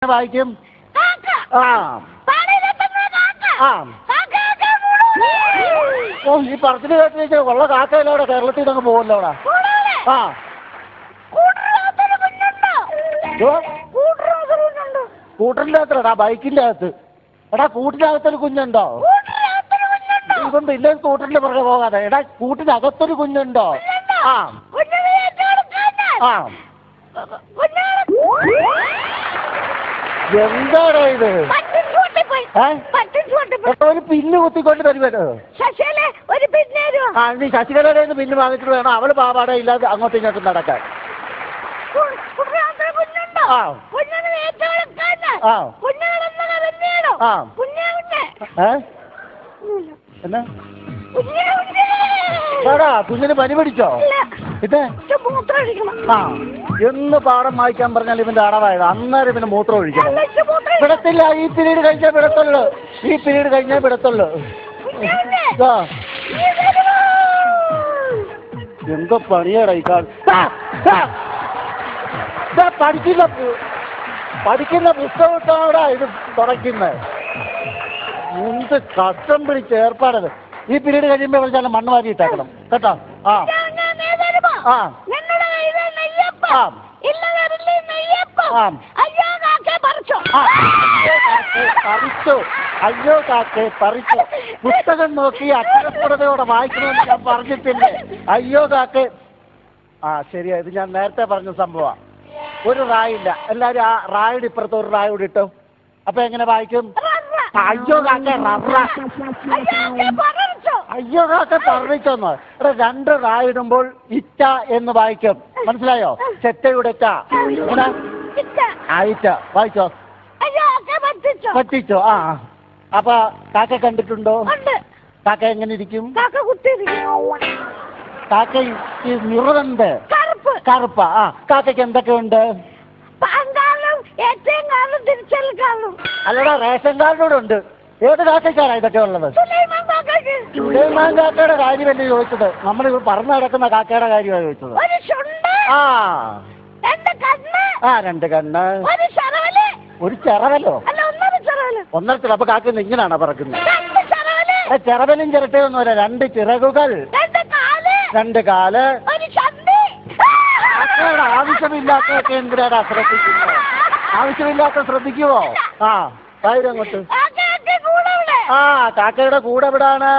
വായിക്കും. ആ ആ ഓ ഈ പറച്ചിൽ കേട്ട് ഉള്ള കാക്കയല്ല അവിടെ കേരളത്തിൽ നിന്ന് അങ്ങ് പോകുമല്ലോ അവിടെ. ആ കൂട്ടറിന്റെ അകത്തടാ ബൈക്കിന്റെ അകത്ത്. എടാ കൂട്ടിനകത്തൊരു കുഞ്ഞുണ്ടോ? ഇപ്പം പിന്നെ കൂട്ടറിന്റെ പുറകെ പോകാതെ. എടാ കൂട്ടിനകത്തൊരു കുഞ്ഞുണ്ടോ? ആ ആ എന്താടാ ഇത്? ഒരു പിന്ന് കുത്തിക്കൊണ്ട് തരുമല്ലോ. ആ നീ ശശികലയുടെ പിന്ന് വാങ്ങിച്ചിട്ട് വേണം അവള് പാവാട ഇല്ലാതെ അങ്ങോട്ടും ഇങ്ങോട്ടും നടക്കാൻ. ആ ആ ആ എന്നാ സാറാ കുഞ്ഞിന് പനി പിടിച്ചോ? ഇത് ആ എന്ന് പാഠം വായിക്കാൻ പറഞ്ഞാൽ ഇവന്റെ അടവായത്. അന്നേരം ഇവന് മൂത്രം ഒഴിക്കണം. വിടത്തില്ല. ഈ പീരീഡ് കഴിഞ്ഞാൽ വിടത്തുള്ളു. ഈ പീരീഡ് കഴിഞ്ഞാൽ വിടത്തുള്ളു. എന്തോ പണിയാടാ ഈ പഠിക്കുന്ന പുസ്തകത്തോടാ ഇത് തുടയ്ക്കുന്നത്. എന്ത് കഷ്ടം പിടിച്ച ഏർപ്പാടത്. ഈ പീരീഡ് കഴിയുമ്പോൾ വിളിച്ചാലും മണ്ണ് വാരി ഇട്ടേക്കണം കേട്ടോ. ആ ആ പറിച്ചു. അയ്യോ കാക്കെ പറിച്ചു. പുസ്തകം നോക്കി അക്ഷരസ്ഫുടതയോടെ വായിക്കണമെന്ന് ഞാൻ പറഞ്ഞിട്ടില്ലേ? അയ്യോ കാക്കെ. ആ ശരിയാ, ഇത് ഞാൻ നേരത്തെ പറഞ്ഞ സംഭവമാണ്. ഒരു റായില്ല. എല്ലാവരും ആ റായുടെ ഇപ്പുറത്ത് ഒരു റായ കൂടി ഇട്ടോ. അപ്പൊ എങ്ങനെ വായിക്കും? അയ്യോ കാക്കെ റബ്ര. അയ്യോ കാക്കെ പറഞ്ഞിച്ചോന്ന്. ഇവിടെ രണ്ട് റായിടുമ്പോൾ ഇറ്റ എന്ന് വായിക്കും. മനസ്സിലായോ? ചെറ്റയുടെ ച ആയിറ്റ വായിച്ചോ. പറ്റിച്ചോ. ആ അപ്പൊ കാക്ക കണ്ടിട്ടുണ്ടോ? കാക്ക എങ്ങനെ ഇരിക്കും? കാക്ക നിറമുണ്ട് കറുപ്പ. ആ കാക്കയ്ക്ക് എന്തൊക്കെയുണ്ട്? അല്ലടാ റേഷൻ കാർഡൂടെ ഉണ്ട്. ഏത് കാക്കയ്ക്കാണ് ഇതൊക്കെ ഉള്ളത്? സുലൈമാൻ കാക്കയുടെ കാര്യമല്ലേ ചോദിച്ചത്? നമ്മൾ പറഞ്ഞു നടക്കുന്ന കാക്കയുടെ കാര്യമാണ് ചോദിച്ചത്. ആ ആ രണ്ട് കണ്ണ് ഒരു ചെറവലോ? ഒന്നര ചിറ. അപ്പൊ കാക്ക ഇങ്ങനെയാണോ പറക്കുന്നത്? ചെറവലും ചിരട്ടയൊന്നുമല്ല. രണ്ട് ചിറകുകൾ, രണ്ട് കാല്. ആവശ്യമില്ലാത്തതൊക്കെ എന്തിനാടാ ശ്രദ്ധിക്കുന്നത്? ആവശ്യമില്ലാത്ത ശ്രദ്ധിക്കുവോ? ആ കാര്യം അങ്ങോട്ട്. ആ കാക്കയുടെ കൂടെ എവിടാണ്?